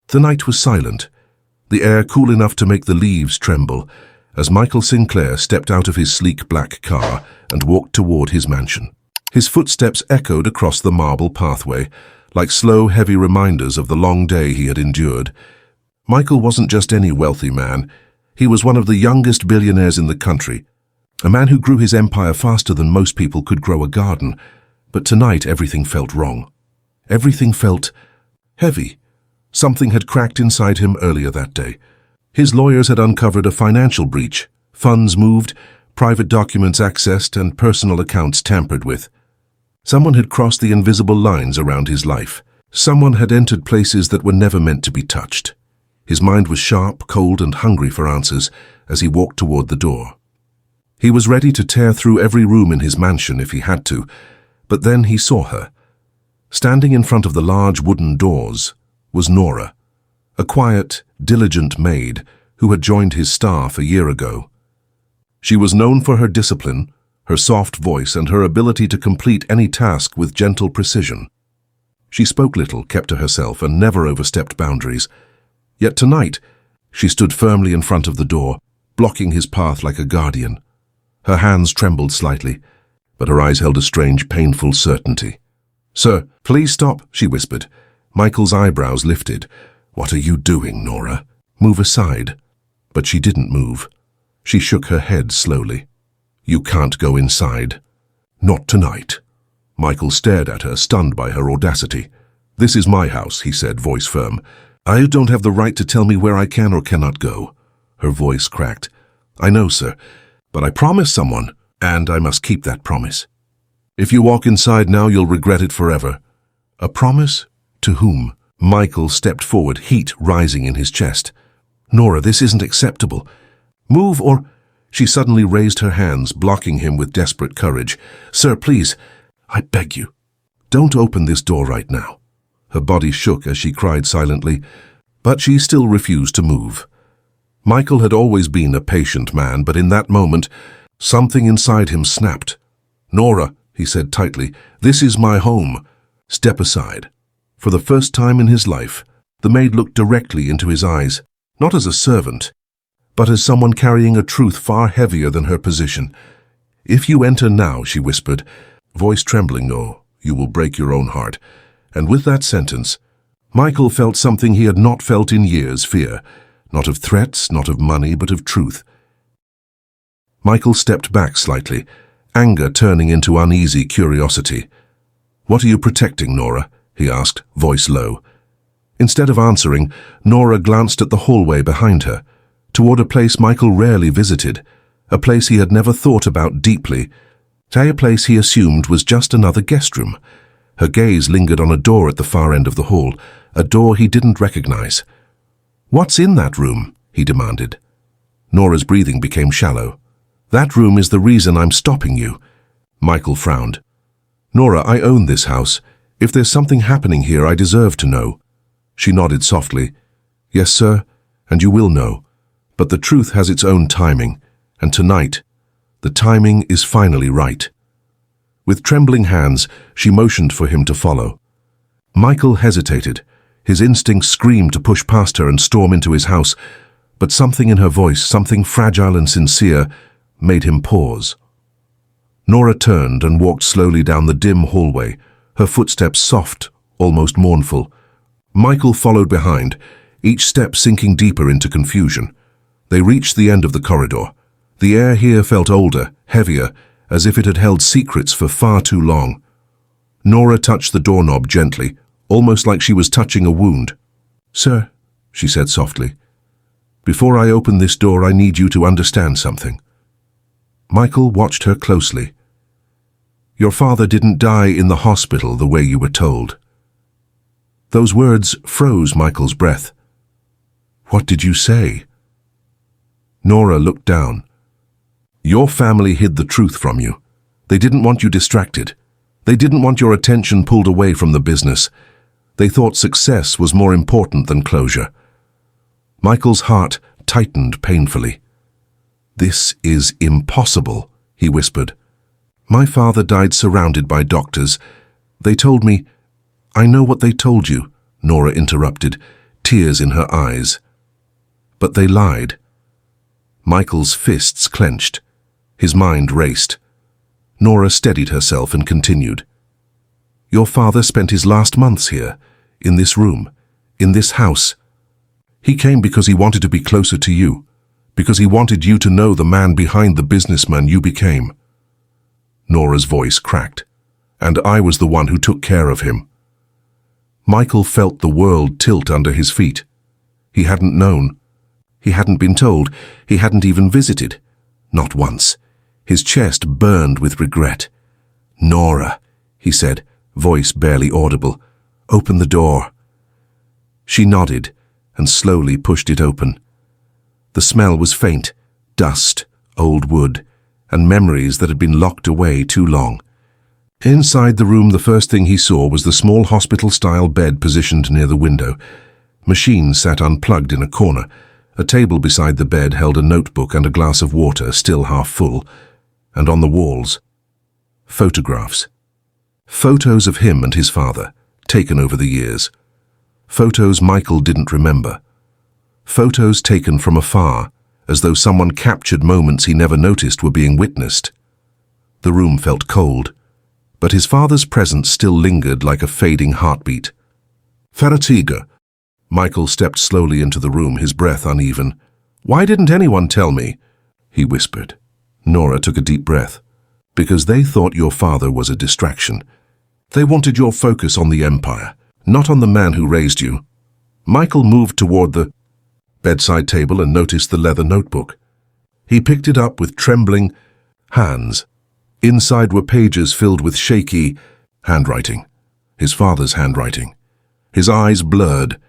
The night was silent, the air cool enough to make the leaves tremble, as Michael Sinclair stepped out of his sleek black car and walked toward his mansion. His footsteps echoed across the marble pathway, like slow, heavy reminders of the long day he had endured. Michael wasn't just any wealthy man. He was one of the youngest billionaires in the country, a man who grew his empire faster than most people could grow a garden. But tonight everything felt wrong. Everything felt heavy. Something had cracked inside him earlier that day. His lawyers had uncovered a financial breach, funds moved, private documents accessed, and personal accounts tampered with. Someone had crossed the invisible lines around his life. Someone had entered places that were never meant to be touched. His mind was sharp, cold, and hungry for answers as he walked toward the door. He was ready to tear through every room in his mansion if he had to, but then he saw her. Standing in front of the large wooden doors was Nora, a quiet, diligent maid who had joined his staff a year ago. She was known for her discipline, her soft voice, and her ability to complete any task with gentle precision. She spoke little, kept to herself, and never overstepped boundaries. Yet tonight, she stood firmly in front of the door, blocking his path like a guardian. Her hands trembled slightly, but her eyes held a strange, painful certainty. "Sir, please stop," she whispered. Michael's eyebrows lifted. "What are you doing, Nora? Move aside." But she didn't move. She shook her head slowly. "You can't go inside." "Not tonight." Michael stared at her, stunned by her audacity. "This is my house," he said, voice firm. "I don't have the right to tell me where I can or cannot go." Her voice cracked. "I know, sir, but I promised someone, and I must keep that promise. If you walk inside now, you'll regret it forever." "A promise? To whom?" Michael stepped forward, heat rising in his chest. "Nora, this isn't acceptable. Move or—" She suddenly raised her hands, blocking him with desperate courage. "Sir, please, I beg you, don't open this door right now." Her body shook as she cried silently, but she still refused to move. Michael had always been a patient man, but in that moment, something inside him snapped. "Nora," he said tightly, "this is my home. Step aside." For the first time in his life, the maid looked directly into his eyes, not as a servant, but as someone carrying a truth far heavier than her position. "If you enter now," she whispered, voice trembling, "no, you will break your own heart." And with that sentence, Michael felt something he had not felt in years, fear, not of threats, not of money, but of truth. Michael stepped back slightly, anger turning into uneasy curiosity. "What are you protecting, Nora?" he asked, voice low. Instead of answering, Nora glanced at the hallway behind her, toward a place Michael rarely visited, a place he had never thought about deeply, a place he assumed was just another guest room. Her gaze lingered on a door at the far end of the hall, a door he didn't recognize. "What's in that room?" he demanded. Nora's breathing became shallow. "That room is the reason I'm stopping you." Michael frowned. "Nora, I own this house. If there's something happening here, I deserve to know." She nodded softly. "Yes, sir, and you will know. But the truth has its own timing, and tonight, the timing is finally right." With trembling hands, she motioned for him to follow. Michael hesitated. His instincts screamed to push past her and storm into his house, but something in her voice, something fragile and sincere, made him pause. Nora turned and walked slowly down the dim hallway, her footsteps soft, almost mournful. Michael followed behind, each step sinking deeper into confusion. They reached the end of the corridor. The air here felt older, heavier, as if it had held secrets for far too long. Nora touched the doorknob gently, almost like she was touching a wound. "Sir," she said softly, "before I open this door, I need you to understand something." Michael watched her closely. "Your father didn't die in the hospital the way you were told." Those words froze Michael's breath. "What did you say?" Nora looked down. "Your family hid the truth from you. They didn't want you distracted. They didn't want your attention pulled away from the business. They thought success was more important than closure." Michael's heart tightened painfully. "This is impossible," he whispered. "My father died surrounded by doctors. They told me—" "I know what they told you," Nora interrupted. tears in her eyes. But they lied. Michael's fists clenched. His mind raced. Nora steadied herself and continued. Your father spent his last months here, in this room, in this house. He came because he wanted to be closer to you, because he wanted you to know the man behind the businessman you became. Nora's voice cracked. And I was the one who took care of him. Michael felt the world tilt under his feet. He hadn't known. He hadn't been told. He hadn't even visited. Not once. His chest burned with regret. Nora, he said, voice barely audible, open the door. She nodded and slowly pushed it open. The smell was faint, dust, old wood, and memories that had been locked away too long. Inside the room, the first thing he saw was the small hospital-style bed positioned near the window. Machines sat unplugged in a corner. A table beside the bed held a notebook and a glass of water, still half full. And on the walls, photographs. Photos of him and his father, taken over the years. Photos Michael didn't remember. Photos taken from afar, as though someone captured moments he never noticed were being witnessed. The room felt cold, but his father's presence still lingered like a fading heartbeat. Faratiga. Michael stepped slowly into the room, his breath uneven. Why didn't anyone tell me? He whispered. Nora took a deep breath. Because they thought your father was a distraction. They wanted your focus on the empire, not on the man who raised you. Michael moved toward the bedside table and noticed the leather notebook. He picked it up with trembling hands. Inside were pages filled with shaky handwriting, his father's handwriting. His eyes blurred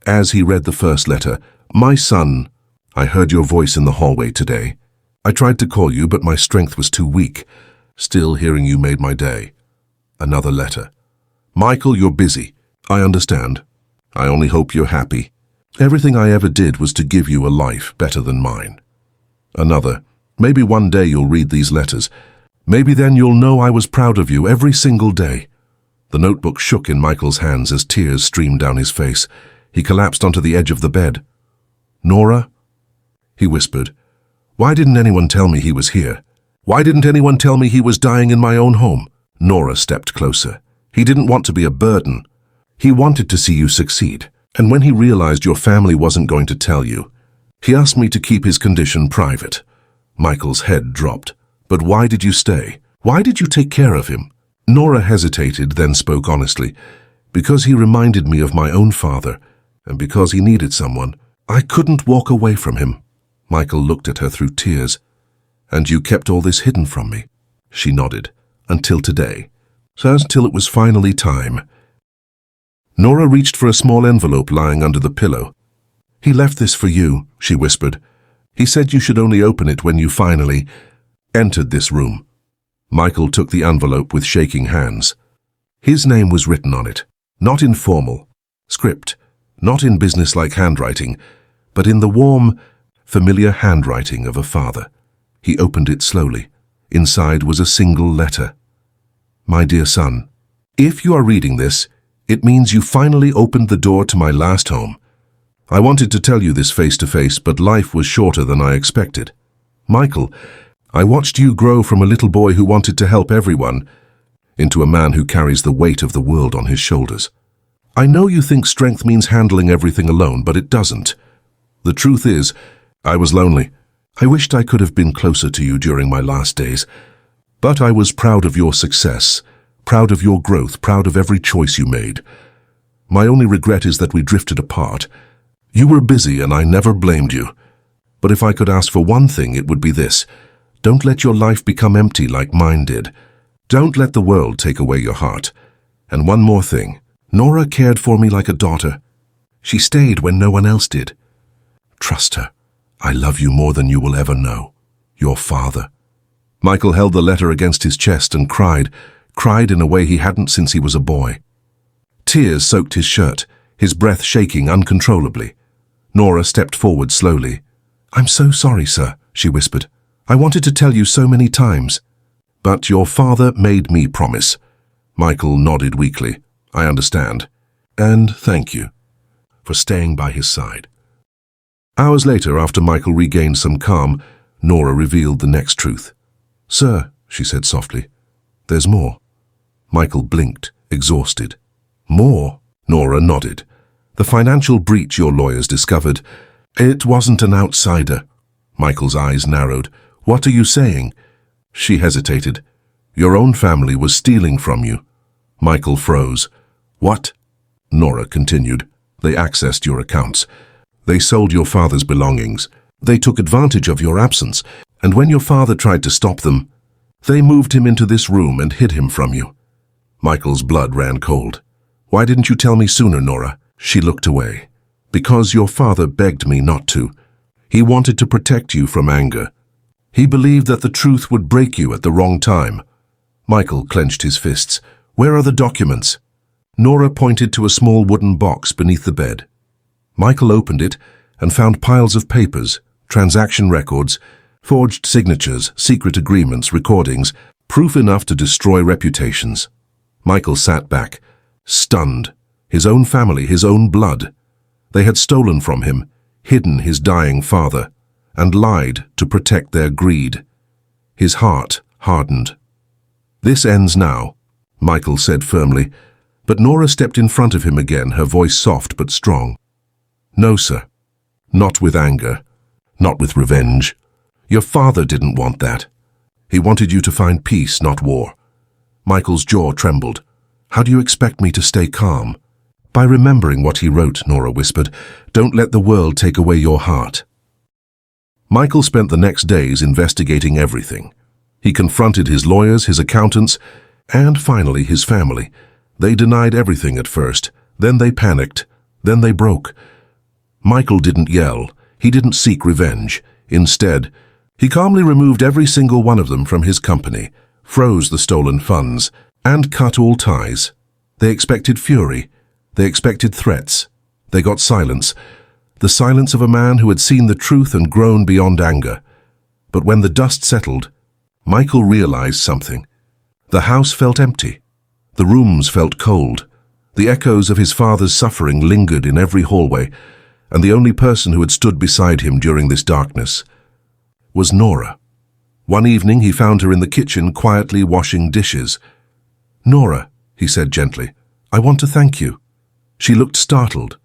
as he read the first letter. My son, I heard your voice in the hallway today. I tried to call you, but my strength was too weak. Still, hearing you made my day. Another letter. Michael, you're busy. I understand. I only hope you're happy. Everything I ever did was to give you a life better than mine. Another. Maybe one day you'll read these letters. Maybe then you'll know I was proud of you every single day. The notebook shook in Michael's hands as tears streamed down his face. He collapsed onto the edge of the bed. Nora? He whispered. Why didn't anyone tell me he was here? Why didn't anyone tell me he was dying in my own home? Nora stepped closer. He didn't want to be a burden. He wanted to see you succeed. And when he realized your family wasn't going to tell you, he asked me to keep his condition private. Michael's head dropped. But why did you stay? Why did you take care of him? Nora hesitated, then spoke honestly. Because he reminded me of my own father, and because he needed someone. I couldn't walk away from him. Michael looked at her through tears. And you kept all this hidden from me? She nodded. Until today. So until it was finally time. Nora reached for a small envelope lying under the pillow. He left this for you, she whispered. He said you should only open it when you finally entered this room. Michael took the envelope with shaking hands. His name was written on it, not in formal script, not in businesslike handwriting, but in the warm, familiar handwriting of a father. He opened it slowly. Inside was a single letter. My dear son, if you are reading this, it means you finally opened the door to my last home. I wanted to tell you this face to face, but life was shorter than I expected. Michael, I watched you grow from a little boy who wanted to help everyone into a man who carries the weight of the world on his shoulders. I know you think strength means handling everything alone, but it doesn't. The truth is, I was lonely. I wished I could have been closer to you during my last days. But I was proud of your success, proud of your growth, proud of every choice you made. My only regret is that we drifted apart. You were busy and I never blamed you. But if I could ask for one thing, it would be this. Don't let your life become empty like mine did. Don't let the world take away your heart. And one more thing. Nora cared for me like a daughter. She stayed when no one else did. Trust her. I love you more than you will ever know. Your father. Michael held the letter against his chest and cried in a way he hadn't since he was a boy. Tears soaked his shirt, his breath shaking uncontrollably. Nora stepped forward slowly. I'm so sorry, sir, she whispered. I wanted to tell you so many times. But your father made me promise. Michael nodded weakly. I understand. And thank you. for staying by his side. Hours later, after Michael regained some calm, Nora revealed the next truth. "Sir," she said softly, "there's more." Michael blinked, exhausted. "More?" Nora nodded. "The financial breach your lawyers discovered. It wasn't an outsider." Michael's eyes narrowed. "What are you saying?" She hesitated. "Your own family was stealing from you." Michael froze. "What?" Nora continued. "They accessed your accounts. They sold your father's belongings. They took advantage of your absence, and when your father tried to stop them, they moved him into this room and hid him from you." Michael's blood ran cold. "Why didn't you tell me sooner, Nora?" She looked away. "Because your father begged me not to. He wanted to protect you from anger. He believed that the truth would break you at the wrong time." Michael clenched his fists. "Where are the documents?" Nora pointed to a small wooden box beneath the bed. Michael opened it and found piles of papers, transaction records, forged signatures, secret agreements, recordings, proof enough to destroy reputations. Michael sat back, stunned. His own family, his own blood. They had stolen from him, hidden his dying father, and lied to protect their greed. His heart hardened. "This ends now," Michael said firmly, but Nora stepped in front of him again, her voice soft but strong. "No, sir. Not with anger. Not with revenge. Your father didn't want that. He wanted you to find peace, not war." Michael's jaw trembled. "How do you expect me to stay calm?" "By remembering what he wrote," Nora whispered. "Don't let the world take away your heart." Michael spent the next days investigating everything. He confronted his lawyers, his accountants, and finally his family. They denied everything at first, then they panicked, then they broke. Michael didn't yell, he didn't seek revenge. Instead, he calmly removed every single one of them from his company, froze the stolen funds, and cut all ties. They expected fury. They expected threats. They got silence. The silence of a man who had seen the truth and grown beyond anger. But when the dust settled, Michael realized something. The house felt empty. The rooms felt cold. The echoes of his father's suffering lingered in every hallway, and the only person who had stood beside him during this darkness was Nora. One evening he found her in the kitchen quietly washing dishes. "Nora," he said gently, "I want to thank you." She looked startled.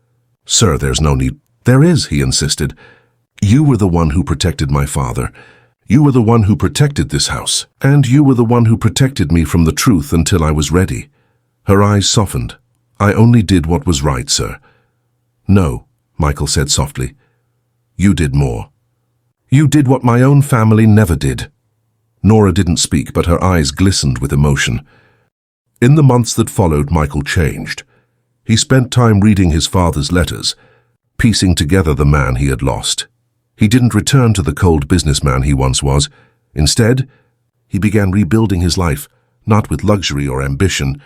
"Sir, there's no need." "There is," he insisted. "You were the one who protected my father. You were the one who protected this house. And you were the one who protected me from the truth until I was ready." Her eyes softened. "I only did what was right, sir." "No," Michael said softly. "You did more. You did what my own family never did." Nora didn't speak, but her eyes glistened with emotion. In the months that followed, Michael changed. He spent time reading his father's letters, piecing together the man he had lost. He didn't return to the cold businessman he once was. Instead, he began rebuilding his life, not with luxury or ambition,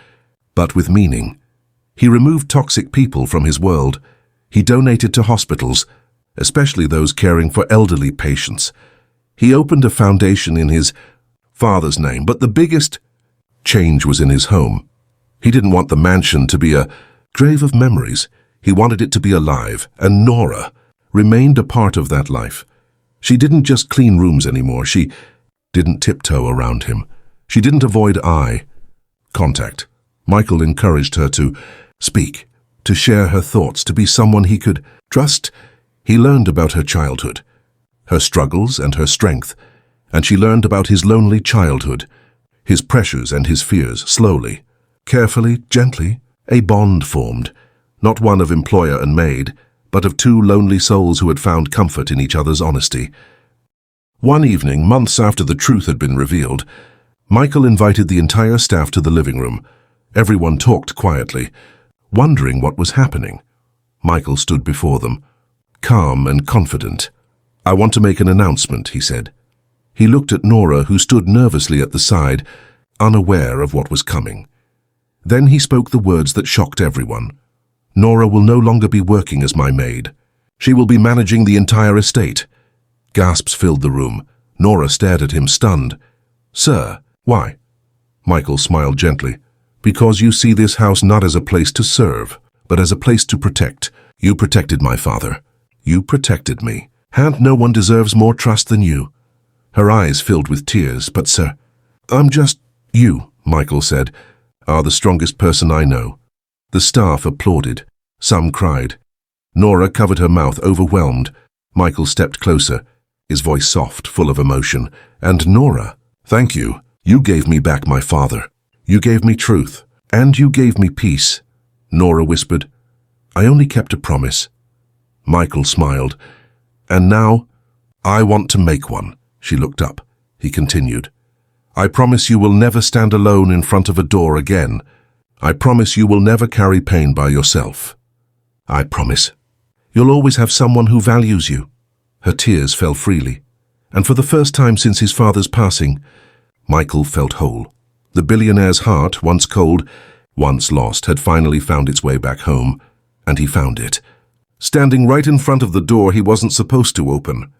but with meaning. He removed toxic people from his world. He donated to hospitals, especially those caring for elderly patients. He opened a foundation in his father's name, but the biggest change was in his home. He didn't want the mansion to be a grave of memories. He wanted it to be alive, and Nora remained a part of that life. She didn't just clean rooms anymore. She didn't tiptoe around him. She didn't avoid eye contact. Michael encouraged her to speak, to share her thoughts, to be someone he could trust. He learned about her childhood, her struggles and her strength, and she learned about his lonely childhood, his pressures and his fears. Slowly, carefully, gently, a bond formed, not one of employer and maid, but of two lonely souls who had found comfort in each other's honesty. One evening, months after the truth had been revealed, Michael invited the entire staff to the living room. Everyone talked quietly, wondering what was happening. Michael stood before them, calm and confident. "I want to make an announcement," he said. He looked at Nora, who stood nervously at the side, unaware of what was coming. Then he spoke the words that shocked everyone. "Nora will no longer be working as my maid. She will be managing the entire estate." Gasps filled the room. Nora stared at him, stunned. "Sir, why?" Michael smiled gently. "Because you see this house not as a place to serve, but as a place to protect. You protected my father. You protected me. And no one deserves more trust than you." Her eyes filled with tears. "But, sir, I'm just—" "You," Michael said, "are the strongest person I know." The staff applauded. Some cried. Nora covered her mouth, overwhelmed. Michael stepped closer, his voice soft, full of emotion. "And Nora, thank you. You gave me back my father. You gave me truth. And you gave me peace." Nora whispered, "I only kept a promise." Michael smiled. "And now, I want to make one." She looked up. He continued, "I promise you will never stand alone in front of a door again. I promise you will never carry pain by yourself. I promise. You'll always have someone who values you." Her tears fell freely, and for the first time since his father's passing, Michael felt whole. The billionaire's heart, once cold, once lost, had finally found its way back home, and he found it. Standing right in front of the door he wasn't supposed to open.